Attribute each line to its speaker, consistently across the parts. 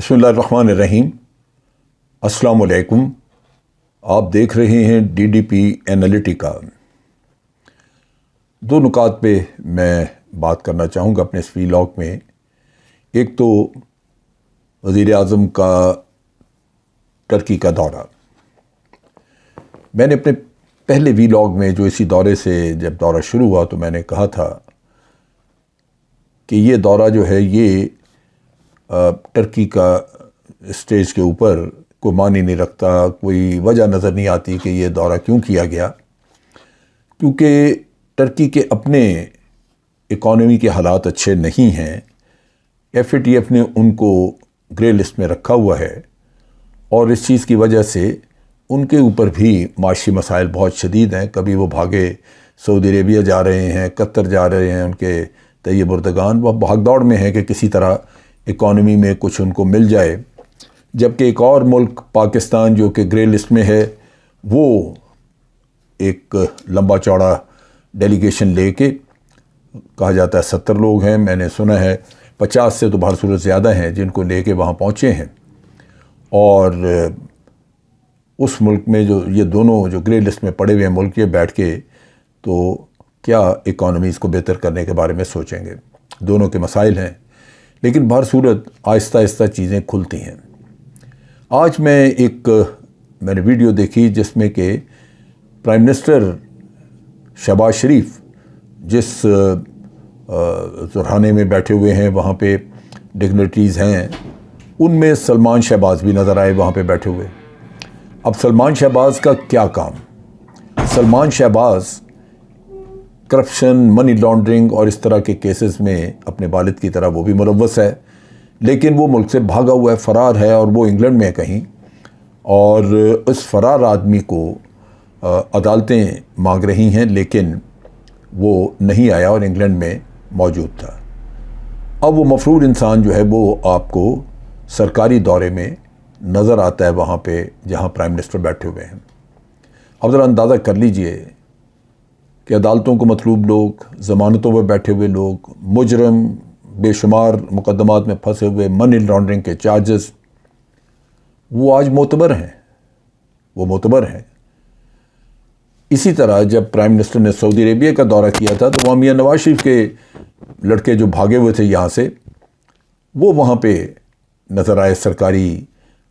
Speaker 1: بسم اللہ الرحمن الرحیم۔ السلام علیکم۔ آپ دیکھ رہے ہیں DDP انالیٹیکا۔ دو نکات پہ میں بات کرنا چاہوں گا اپنے اس ویلاگ میں۔ ایک تو وزیر اعظم کا ترکی کا دورہ۔ میں نے اپنے پہلے ویلاگ میں جو اسی دورے سے جب دورہ شروع ہوا تو میں نے کہا تھا کہ یہ دورہ جو ہے یہ ترکی کا اسٹیج کے اوپر کوئی معنی نہیں رکھتا، کوئی وجہ نظر نہیں آتی کہ یہ دورہ کیوں کیا گیا، کیونکہ ترکی کے اپنے اکانومی کے حالات اچھے نہیں ہیں۔ FATF نے ان کو گرے لسٹ میں رکھا ہوا ہے اور اس چیز کی وجہ سے ان کے اوپر بھی معاشی مسائل بہت شدید ہیں۔ کبھی وہ بھاگے سعودی عربیہ جا رہے ہیں، قطر جا رہے ہیں، ان کے طیب اردگان وہ بھاگ دوڑ میں ہیں کہ کسی طرح اکانومی میں کچھ ان کو مل جائے، جبکہ ایک اور ملک پاکستان جو کہ گرے لسٹ میں ہے وہ ایک لمبا چوڑا ڈیلیگیشن لے کے، کہا جاتا ہے 70 لوگ ہیں، میں نے سنا ہے 50 سے تو بہر صورت زیادہ ہیں جن کو لے کے وہاں پہنچے ہیں۔ اور اس ملک میں جو یہ دونوں جو گرے لسٹ میں پڑے ہوئے ہیں ملک، یہ بیٹھ کے تو کیا اکانومیز کو بہتر کرنے کے بارے میں سوچیں گے۔ دونوں کے مسائل ہیں، لیکن بہر صورت آہستہ آہستہ چیزیں کھلتی ہیں۔ آج میں نے ویڈیو دیکھی جس میں کہ پرائم منسٹر شہباز شریف جس زرخانے میں بیٹھے ہوئے ہیں، وہاں پہ ڈگنیٹریز ہیں، ان میں سلمان شہباز بھی نظر آئے وہاں پہ بیٹھے ہوئے۔ اب سلمان شہباز کا کیا کام؟ Salman Shehbaz corruption, money laundering اور اس طرح کے کیسز میں اپنے والد کی طرح وہ بھی ملوث ہے، لیکن وہ ملک سے بھاگا ہوا ہے، فرار ہے، اور وہ انگلینڈ میں کہیں، اور اس فرار آدمی کو عدالتیں مانگ رہی ہیں، لیکن وہ نہیں آیا اور انگلینڈ میں موجود تھا۔ اب وہ مفرور انسان جو ہے وہ آپ کو سرکاری دورے میں نظر آتا ہے وہاں پہ جہاں پرائم منسٹر بیٹھے ہوئے ہیں۔ اب ذرا اندازہ کر لیجئے کہ عدالتوں کو مطلوب لوگ، ضمانتوں پر بیٹھے ہوئے لوگ، مجرم، بے شمار مقدمات میں پھنسے ہوئے، منی لانڈرنگ کے چارجز، وہ آج معتبر ہیں۔ اسی طرح جب پرائم منسٹر نے سعودی عربیہ کا دورہ کیا تھا تو وہاں میاں نواز شریف کے لڑکے جو بھاگے ہوئے تھے یہاں سے، وہ وہاں پہ نظر آئے سرکاری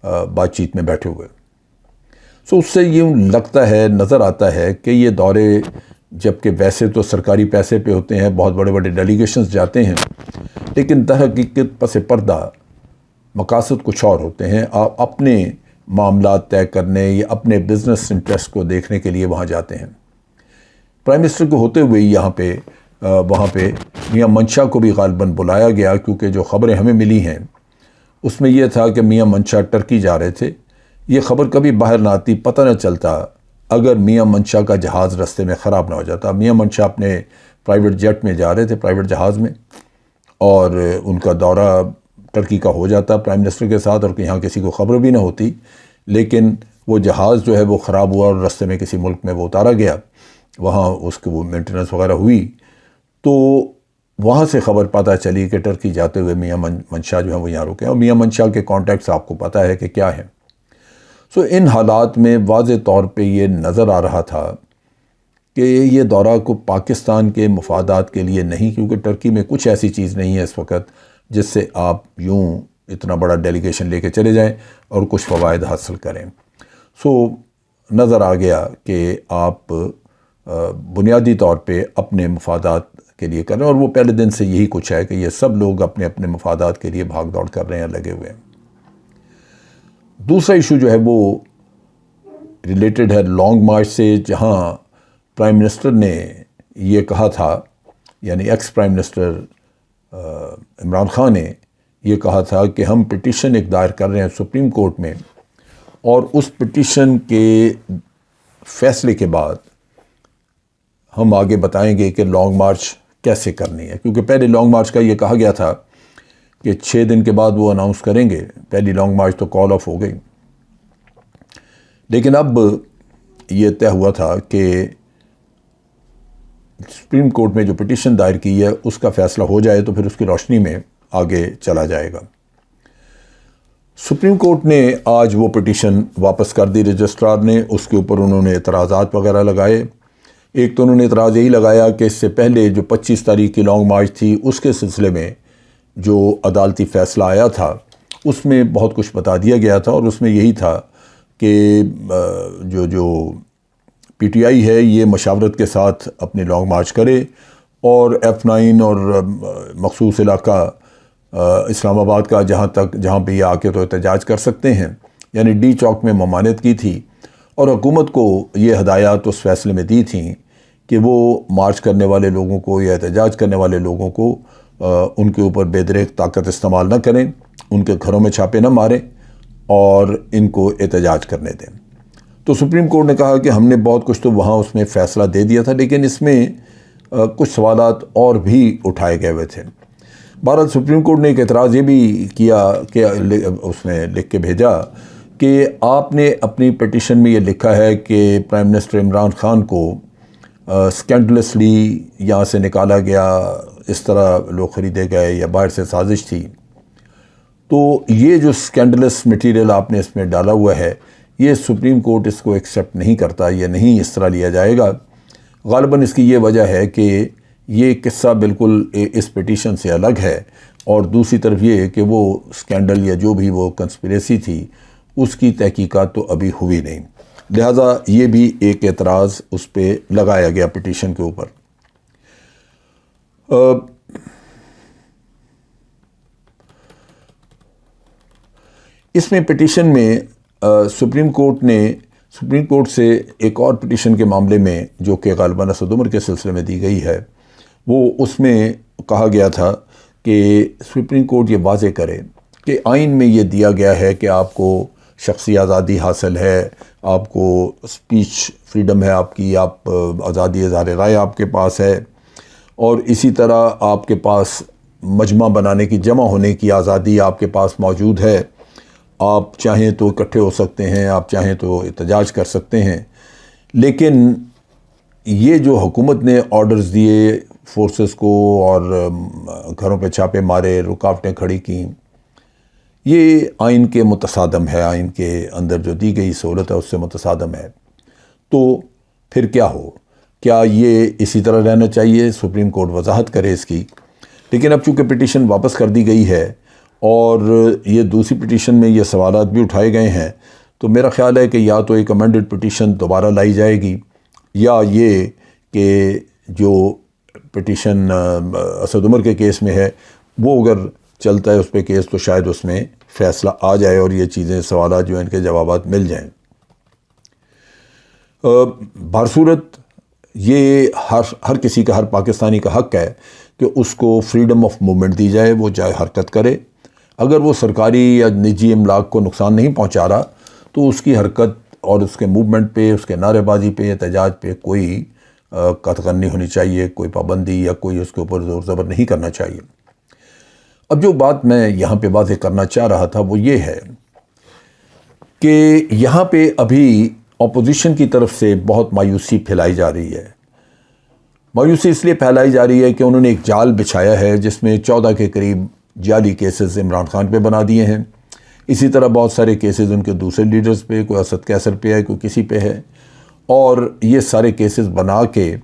Speaker 1: بات چیت میں بیٹھے ہوئے۔ سو اس سے یہ لگتا ہے، نظر آتا ہے کہ یہ دورے جبکہ ویسے تو سرکاری پیسے پہ ہوتے ہیں، بہت بڑے بڑے ڈیلیگیشنز جاتے ہیں، لیکن درحقیقت پس پردہ مقاصد کچھ اور ہوتے ہیں۔ آپ اپنے معاملات طے کرنے یا اپنے بزنس انٹرسٹ کو دیکھنے کے لیے وہاں جاتے ہیں۔ پرائم منسٹر کو ہوتے ہوئے وہاں پہ میاں منشا کو بھی غالباً بلایا گیا، کیونکہ جو خبریں ہمیں ملی ہیں اس میں یہ تھا کہ میاں منشا ترکی جا رہے تھے۔ یہ خبر کبھی باہر نہ آتی، پتہ نہ چلتا اگر میاں منشا کا جہاز رستے میں خراب نہ ہو جاتا۔ میاں منشا اپنے پرائیویٹ جیٹ میں جا رہے تھے، پرائیویٹ جہاز میں، اور ان کا دورہ ترکی کا ہو جاتا پرائم منسٹر کے ساتھ، اور یہاں کسی کو خبر بھی نہ ہوتی، لیکن وہ جہاز جو ہے وہ خراب ہوا اور رستے میں کسی ملک میں وہ اتارا گیا، وہاں اس کی وہ مینٹیننس وغیرہ ہوئی، تو وہاں سے خبر پتہ چلی کہ ترکی جاتے ہوئے میاں منشا جو ہے وہ یہاں رکے، اور میاں منشا کے کانٹیکٹس آپ کو پتہ ہے کہ کیا ہیں۔ سو ان حالات میں واضح طور پہ یہ نظر آ رہا تھا کہ یہ دورہ کو پاکستان کے مفادات کے لیے نہیں، کیونکہ ترکی میں کچھ ایسی چیز نہیں ہے اس وقت جس سے آپ یوں اتنا بڑا ڈیلیگیشن لے کے چلے جائیں اور کچھ فوائد حاصل کریں۔ سو نظر آ گیا کہ آپ بنیادی طور پہ اپنے مفادات کے لیے کر رہے ہیں، اور وہ پہلے دن سے یہی کچھ ہے کہ یہ سب لوگ اپنے اپنے مفادات کے لیے بھاگ دوڑ کر رہے ہیں، لگے ہوئے ہیں۔ دوسرا ایشو جو ہے وہ ریلیٹڈ ہے لانگ مارچ سے، جہاں پرائم منسٹر نے یہ کہا تھا، یعنی ex prime minister Imran Khan نے یہ کہا تھا کہ ہم پٹیشن ایک دائر کر رہے ہیں سپریم کورٹ میں، اور اس پٹیشن کے فیصلے کے بعد ہم آگے بتائیں گے کہ لانگ مارچ کیسے کرنی ہے، کیونکہ پہلے لانگ مارچ کا یہ کہا گیا تھا کہ 6 دن کے بعد وہ اناؤنس کریں گے۔ پہلی لانگ مارچ تو کال آف ہو گئی، لیکن اب یہ طے ہوا تھا کہ سپریم کورٹ میں جو پٹیشن دائر کی ہے اس کا فیصلہ ہو جائے تو پھر اس کی روشنی میں آگے چلا جائے گا۔ سپریم کورٹ نے آج وہ پٹیشن واپس کر دی رجسٹرار نے. اس کے اوپر انہوں نے اعتراضات وغیرہ لگائے. ایک تو انہوں نے اعتراض یہی لگایا کہ اس سے پہلے جو 25 تاریخ کی لانگ مارچ تھی اس کے سلسلے میں جو عدالتی فیصلہ آیا تھا اس میں بہت کچھ بتا دیا گیا تھا، اور اس میں یہی تھا کہ جو پی ٹی آئی ہے یہ مشاورت کے ساتھ اپنی لانگ مارچ کرے، اور F9 اور مخصوص علاقہ اسلام آباد کا جہاں پہ یہ آ کے تو احتجاج کر سکتے ہیں، یعنی ڈی چوک میں ممانعت کی تھی. اور حکومت کو یہ ہدایات اس فیصلے میں دی تھیں کہ وہ مارچ کرنے والے لوگوں کو یا احتجاج کرنے والے لوگوں کو ان کے اوپر بے دریغ طاقت استعمال نہ کریں، ان کے گھروں میں چھاپے نہ ماریں اور ان کو احتجاج کرنے دیں. تو سپریم کورٹ نے کہا کہ ہم نے بہت کچھ تو وہاں اس میں فیصلہ دے دیا تھا، لیکن اس میں کچھ سوالات اور بھی اٹھائے گئے ہوئے تھے. بہرحال سپریم کورٹ نے ایک اعتراض یہ بھی کیا کہ اس میں لکھ کے بھیجا کہ آپ نے اپنی پٹیشن میں یہ لکھا ہے کہ پرائم منسٹر عمران خان کو اسکینڈلسلی یہاں سے نکالا گیا، اس طرح لوگ خریدے گئے یا باہر سے سازش تھی. تو یہ جو اسکینڈلس مٹیریل آپ نے اس میں ڈالا ہوا ہے، یہ سپریم کورٹ اس کو ایکسیپٹ نہیں کرتا، یہ نہیں اس طرح لیا جائے گا. غالباً اس کی یہ وجہ ہے کہ یہ قصہ بالکل اس پٹیشن سے الگ ہے، اور دوسری طرف یہ کہ وہ اسکینڈل یا جو بھی وہ کنسپریسی تھی اس کی تحقیقات تو ابھی ہوئی نہیں، لہٰذا یہ بھی ایک اعتراض اس پہ لگایا گیا پٹیشن کے اوپر. اس میں پٹیشن میں سپریم کورٹ سے ایک اور پٹیشن کے معاملے میں جو کہ غالباً اسد عمر کے سلسلے میں دی گئی ہے، وہ اس میں کہا گیا تھا کہ سپریم کورٹ یہ واضح کرے کہ آئین میں یہ دیا گیا ہے کہ آپ کو شخصی آزادی حاصل ہے، آپ کو اسپیچ فریڈم ہے، آپ کی آزادی اظہار رائے آپ کے پاس ہے، اور اسی طرح آپ کے پاس مجمع بنانے کی، جمع ہونے کی آزادی آپ کے پاس موجود ہے. آپ چاہیں تو اکٹھے ہو سکتے ہیں، آپ چاہیں تو احتجاج کر سکتے ہیں. لیکن یہ جو حکومت نے آرڈرز دیے فورسز کو اور گھروں پہ چھاپے مارے، رکاوٹیں کھڑی کیں، یہ آئین کے متصادم ہے، آئین کے اندر جو دی گئی سہولت ہے اس سے متصادم ہے. تو پھر کیا ہو؟ کیا یہ اسی طرح رہنا چاہیے؟ سپریم کورٹ وضاحت کرے اس کی. لیکن اب چونکہ پٹیشن واپس کر دی گئی ہے اور یہ دوسری پٹیشن میں یہ سوالات بھی اٹھائے گئے ہیں، تو میرا خیال ہے کہ یا تو ایک امینڈڈ پٹیشن دوبارہ لائی جائے گی، یا یہ کہ جو پٹیشن اسد عمر کے کیس میں ہے وہ اگر چلتا ہے اس پہ کیس، تو شاید اس میں فیصلہ آ جائے اور یہ چیزیں، سوالات جو ہیں ان کے جوابات مل جائیں. بہرصورت یہ ہر کسی کا، ہر پاکستانی کا حق ہے کہ اس کو فریڈم آف موومنٹ دی جائے، وہ جائے حرکت کرے. اگر وہ سرکاری یا نجی املاک کو نقصان نہیں پہنچا رہا تو اس کی حرکت اور اس کے موومنٹ پہ، اس کے نعرے بازی پہ، احتجاج پہ کوئی قطع نہیں ہونی چاہیے، کوئی پابندی یا کوئی اس کے اوپر زور زبر نہیں کرنا چاہیے. اب جو بات میں یہاں پہ واضح کرنا چاہ رہا تھا وہ یہ ہے کہ یہاں پہ ابھی اپوزیشن کی طرف سے بہت مایوسی پھیلائی جا رہی ہے. مایوسی اس لیے پھیلائی جا رہی ہے کہ انہوں نے ایک جال بچھایا ہے جس میں 14 کے قریب جعلی کیسز عمران خان پہ بنا دیے ہیں. اسی طرح بہت سارے کیسز ان کے دوسرے لیڈرز پہ، کوئی اسد کیسر پہ ہے، کوئی کسی پہ ہے، اور یہ سارے کیسز بنا کے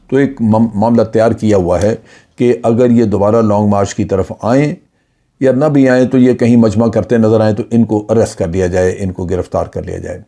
Speaker 1: تو ایک معاملہ تیار کیا ہوا ہے کہ اگر یہ دوبارہ لانگ مارچ کی طرف آئیں یا نہ بھی آئیں تو یہ کہیں مجمع کرتے نظر آئیں تو ان کو اریسٹ کر لیا جائے، ان کو گرفتار کر لیا جائے.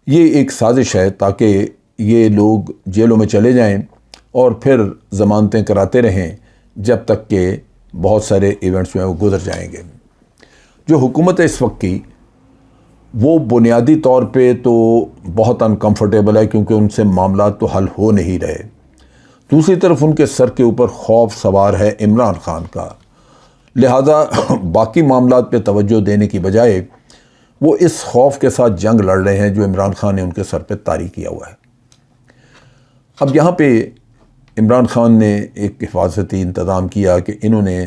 Speaker 1: یہ ایک سازش ہے تاکہ یہ لوگ جیلوں میں چلے جائیں اور پھر ضمانتیں کراتے رہیں جب تک کہ بہت سارے ایونٹس جو ہیں وہ گزر جائیں گے. جو حکومت ہے اس وقت کی، وہ بنیادی طور پہ تو بہت انکمفرٹیبل ہے کیونکہ ان سے معاملات تو حل ہو نہیں رہے. دوسری طرف ان کے سر کے اوپر خوف سوار ہے عمران خان کا، لہذا باقی معاملات پہ توجہ دینے کی بجائے وہ اس خوف کے ساتھ جنگ لڑ رہے ہیں جو عمران خان نے ان کے سر پہ طاری کیا ہوا ہے. اب یہاں پہ عمران خان نے ایک حفاظتی انتظام کیا کہ انہوں نے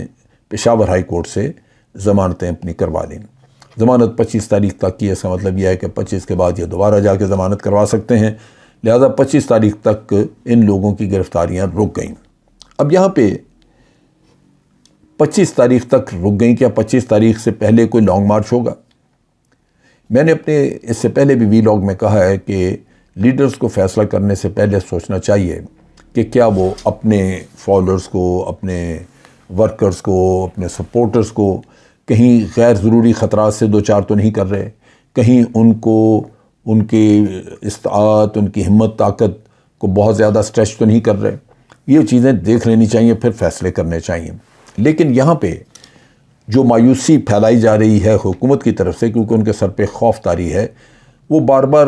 Speaker 1: پشاور ہائی کورٹ سے ضمانتیں اپنی کروا لیں. ضمانت 25 تاریخ تک کی، اس کا مطلب یہ ہے کہ 25 کے بعد یہ دوبارہ جا کے ضمانت کروا سکتے ہیں، لہذا 25 تاریخ تک ان لوگوں کی گرفتاریاں رک گئیں. اب یہاں پہ 25 تاریخ تک رک گئیں. کیا 25 تاریخ سے پہلے کوئی لانگ مارچ ہوگا؟ میں نے اپنے اس سے پہلے بھی وی لاگ میں کہا ہے کہ لیڈرز کو فیصلہ کرنے سے پہلے سوچنا چاہیے کہ کیا وہ اپنے فالوورز کو، اپنے ورکرز کو، اپنے سپورٹرز کو کہیں غیر ضروری خطرات سے دوچار تو نہیں کر رہے، کہیں ان کو ان کی استطاعت، ان کی ہمت طاقت کو بہت زیادہ سٹریچ تو نہیں کر رہے. یہ چیزیں دیکھ لینی چاہیے، پھر فیصلے کرنے چاہیے. لیکن یہاں پہ جو مایوسی پھیلائی جا رہی ہے حکومت کی طرف سے، کیونکہ ان کے سر پہ خوف طاری ہے، وہ بار بار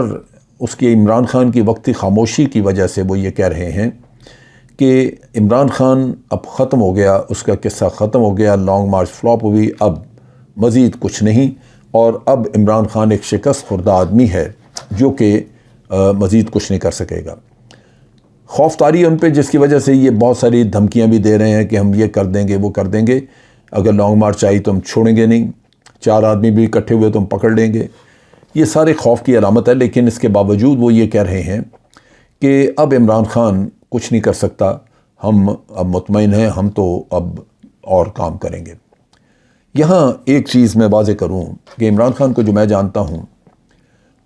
Speaker 1: اس کی عمران خان کی وقتی خاموشی کی وجہ سے وہ یہ کہہ رہے ہیں کہ عمران خان اب ختم ہو گیا، اس کا قصہ ختم ہو گیا، لانگ مارچ فلاپ ہوئی، اب مزید کچھ نہیں، اور اب عمران خان ایک شکست خوردہ آدمی ہے جو کہ مزید کچھ نہیں کر سکے گا. خوف طاری ہے ان پہ، جس کی وجہ سے یہ بہت ساری دھمکیاں بھی دے رہے ہیں کہ ہم یہ کر دیں گے، وہ کر دیں گے، اگر لانگ مارچ آئی تو ہم چھوڑیں گے نہیں، 4 آدمی بھی اکٹھے ہوئے تو ہم پکڑ لیں گے. یہ سارے خوف کی علامت ہے. لیکن اس کے باوجود وہ یہ کہہ رہے ہیں کہ اب عمران خان کچھ نہیں کر سکتا، ہم اب مطمئن ہیں، ہم تو اب اور کام کریں گے. یہاں ایک چیز میں واضح کروں کہ عمران خان کو جو میں جانتا ہوں،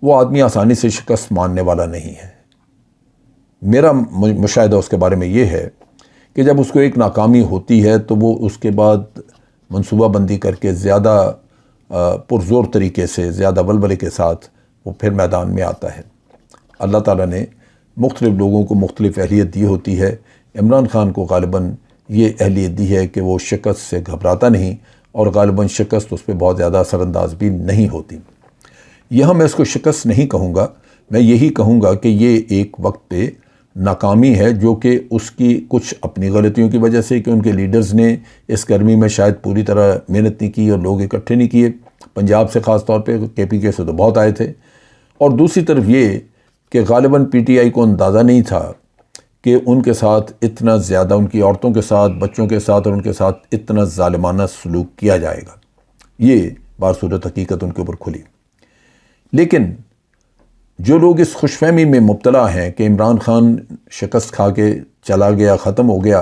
Speaker 1: وہ آدمی آسانی سے شکست ماننے والا نہیں ہے. میرا مشاہدہ اس کے بارے میں یہ ہے کہ جب اس کو ایک ناکامی ہوتی ہے تو وہ اس کے بعد منصوبہ بندی کر کے زیادہ پرزور طریقے سے، زیادہ ولولے کے ساتھ وہ پھر میدان میں آتا ہے. اللہ تعالیٰ نے مختلف لوگوں کو مختلف اہلیت دی ہوتی ہے. عمران خان کو غالباً یہ اہلیت دی ہے کہ وہ شکست سے گھبراتا نہیں، اور غالباً شکست اس پہ بہت زیادہ اثر انداز بھی نہیں ہوتی. یہاں میں اس کو شکست نہیں کہوں گا، میں یہی کہوں گا کہ یہ ایک وقت پہ ناکامی ہے، جو کہ اس کی کچھ اپنی غلطیوں کی وجہ سے، کہ ان کے لیڈرز نے اس گرمی میں شاید پوری طرح محنت نہیں کی اور لوگ اکٹھے نہیں کیے، پنجاب سے خاص طور پہ، کے پی کے سے تو بہت آئے تھے. اور دوسری طرف یہ کہ غالباً پی ٹی آئی کو اندازہ نہیں تھا کہ ان کے ساتھ اتنا زیادہ، ان کی عورتوں کے ساتھ، بچوں کے ساتھ اور ان کے ساتھ اتنا ظالمانہ سلوک کیا جائے گا. یہ بصورت حقیقت ان کے اوپر کھلی. لیکن جو لوگ اس خوش فہمی میں مبتلا ہیں کہ عمران خان شکست کھا کے چلا گیا، ختم ہو گیا،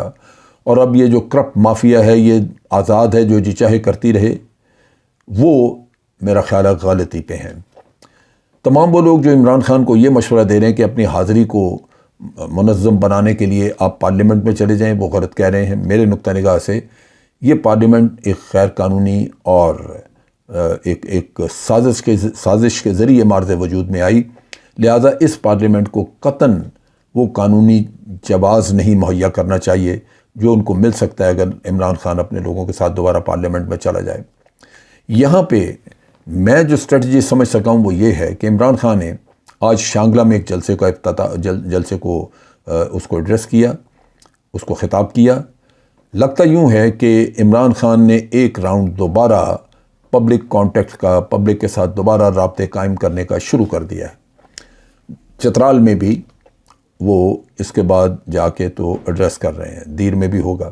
Speaker 1: اور اب یہ جو کرپٹ مافیا ہے یہ آزاد ہے، جو جی چاہے کرتی رہے، وہ میرا خیال ہے غلطی پہ ہیں. تمام وہ لوگ جو عمران خان کو یہ مشورہ دے رہے ہیں کہ اپنی حاضری کو منظم بنانے کے لیے آپ پارلیمنٹ میں چلے جائیں، وہ غلط کہہ رہے ہیں. میرے نقطہ نگاہ سے یہ پارلیمنٹ ایک غیر قانونی اور ایک سازش کے ذریعے مارز وجود میں آئی. لہٰذا اس پارلیمنٹ کو قطعاً وہ قانونی جواز نہیں مہیا کرنا چاہیے جو ان کو مل سکتا ہے اگر عمران خان اپنے لوگوں کے ساتھ دوبارہ پارلیمنٹ میں چلا جائے. یہاں پہ میں جو اسٹریٹجی سمجھ سکا ہوں وہ یہ ہے کہ عمران خان نے آج شانگلہ میں ایک جلسے کا جلسے کو اس کو ایڈریس کیا، اس کو خطاب کیا. لگتا یوں ہے کہ عمران خان نے ایک راؤنڈ دوبارہ پبلک کانٹیکٹ کا، پبلک کے ساتھ دوبارہ رابطے قائم کرنے کا شروع کر دیا ہے. چترال میں بھی وہ اس کے بعد جا کے تو ایڈریس کر رہے ہیں، دیر میں بھی ہوگا.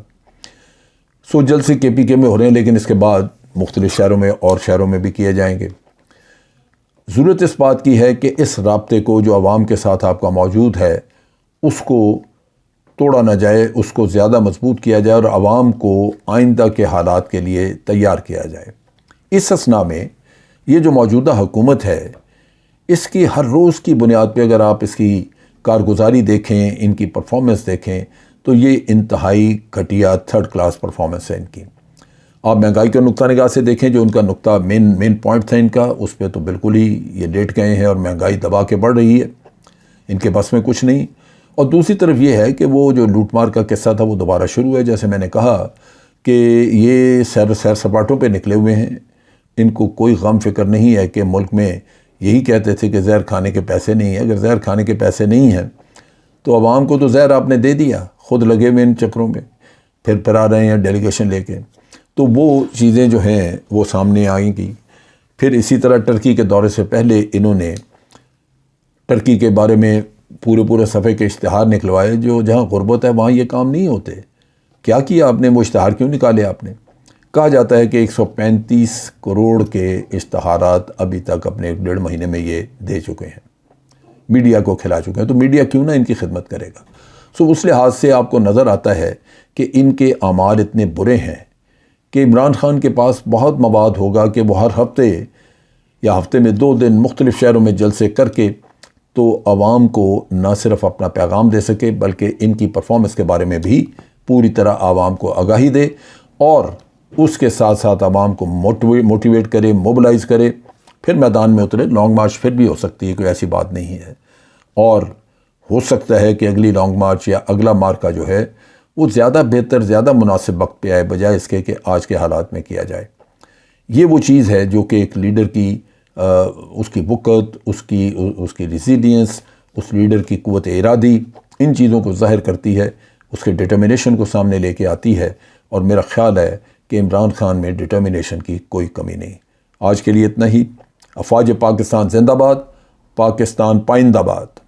Speaker 1: سو جلسے کے پی کے میں ہو رہے ہیں، لیکن اس کے بعد مختلف شہروں میں اور شہروں میں بھی کیے جائیں گے. ضرورت اس بات کی ہے کہ اس رابطے کو جو عوام کے ساتھ آپ کا موجود ہے اس کو توڑا نہ جائے، اس کو زیادہ مضبوط کیا جائے اور عوام کو آئندہ کے حالات کے لیے تیار کیا جائے. اس اثنا میں یہ جو موجودہ حکومت ہے، اس کی ہر روز کی بنیاد پہ اگر آپ اس کی کارگزاری دیکھیں، ان کی پرفارمنس دیکھیں، تو یہ انتہائی گھٹیا 3rd کلاس پرفارمنس ہے ان کی. آپ مہنگائی کے نقطہ نگاہ سے دیکھیں، جو ان کا نقطہ مین پوائنٹ تھا ان کا، اس پہ تو بالکل ہی یہ لیٹ گئے ہیں اور مہنگائی دبا کے بڑھ رہی ہے، ان کے بس میں کچھ نہیں. اور دوسری طرف یہ ہے کہ وہ جو لوٹ مار کا قصہ تھا وہ دوبارہ شروع ہے. جیسے میں نے کہا کہ یہ سیر سپاٹوں پہ نکلے ہوئے ہیں، ان کو کوئی غم فکر نہیں ہے کہ ملک میں یہی کہتے تھے کہ زہر کھانے کے پیسے نہیں ہیں. اگر زہر کھانے کے پیسے نہیں ہیں تو عوام کو تو زہر آپ نے دے دیا، خود لگے ہوئے ان چکروں میں، پھر آ رہے ہیں ڈیلیگیشن لے کے. تو وہ چیزیں جو ہیں وہ سامنے آئیں گی. پھر اسی طرح ٹرکی کے دورے سے پہلے انہوں نے ٹرکی کے بارے میں پورے صفحے کے اشتہار نکلوائے، جو جہاں غربت ہے وہاں یہ کام نہیں ہوتے. کیا کیا آپ نے؟ وہ اشتہار کیوں نکالے آپ نے؟ کہا جاتا ہے کہ 135 کروڑ کے اشتہارات ابھی تک اپنے 1.5 مہینے میں یہ دے چکے ہیں، میڈیا کو کھلا چکے ہیں. تو میڈیا کیوں نہ ان کی خدمت کرے گا؟ سو اس لحاظ سے آپ کو نظر آتا ہے کہ ان کے اعمال اتنے برے ہیں کہ عمران خان کے پاس بہت مواد ہوگا کہ وہ ہر ہفتے یا ہفتے میں 2 دن مختلف شہروں میں جلسے کر کے تو عوام کو نہ صرف اپنا پیغام دے سکے بلکہ ان کی پرفارمنس کے بارے میں بھی پوری طرح عوام کو آگاہی دے، اور اس کے ساتھ ساتھ عوام کو موٹیویٹ کرے، موبلائز کرے، پھر میدان میں اترے۔ لانگ مارچ پھر بھی ہو سکتی ہے، کوئی ایسی بات نہیں ہے، اور ہو سکتا ہے کہ اگلی لانگ مارچ یا اگلا مارکہ جو ہے وہ زیادہ بہتر، زیادہ مناسب وقت پہ آئے، بجائے اس کے کہ آج کے حالات میں کیا جائے۔ یہ وہ چیز ہے جو کہ ایک لیڈر کی اس کی وقت، اس کی ریزیلینس، اس لیڈر کی قوت ارادی، ان چیزوں کو ظاہر کرتی ہے، اس کے ڈٹرمنیشن کو سامنے لے کے آتی ہے، اور میرا خیال ہے کہ عمران خان میں ڈٹرمنیشن کی کوئی کمی نہیں۔ آج کے لیے اتنا ہی۔ افواج پاکستان زندہ باد، پاکستان پائندہ باد۔